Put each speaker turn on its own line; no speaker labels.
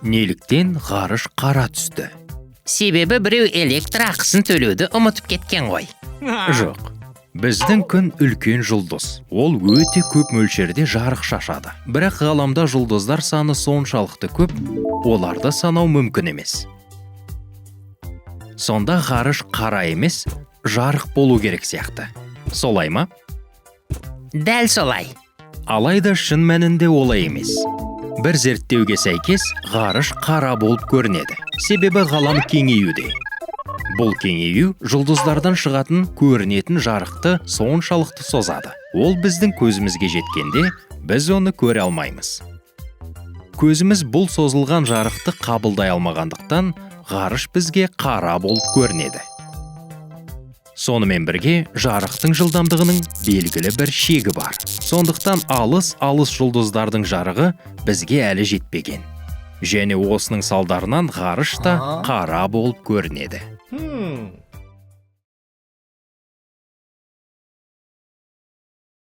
Неліктен ғарыш қара түсті?
Себебі біреу электр ақысын төлеуді ұмытып кеткен ғой.
Жоқ. Біздің күн үлкен жұлдыз. Ол өте көп мөлшерде жарық шашады. Бірақ ғаламда жұлдыздар саны соншалықты көп, оларды санау мүмкін емес. Сонда ғарыш қара емес, жарық болу керек сияқты. Солай ма?
Дәл солай.
Алайда шын мәнінде олай емес. Бір зерттеуге сәйкес, ғарыш қара болып көрінеді. Себебі ғалам кеңеюде. Бұл кеңею жұлдыздардан шығатын көрінетін жарықты соншалықты созады. Ол біздің көзімізге жеткенде, біз оны көре алмаймыз. Көзіміз бұл созылған жарықты қабылдай алмағандықтан, ғарыш бізге қара болып көрінеді. Сонымен бірге, жарықтың жылдамдығының белгілі бір шегі бар. Сондықтан алыс жұлдыздардың жарығы бізге әлі жетпеген. Және осының салдарынан ғарыш та қара болып көрінеді.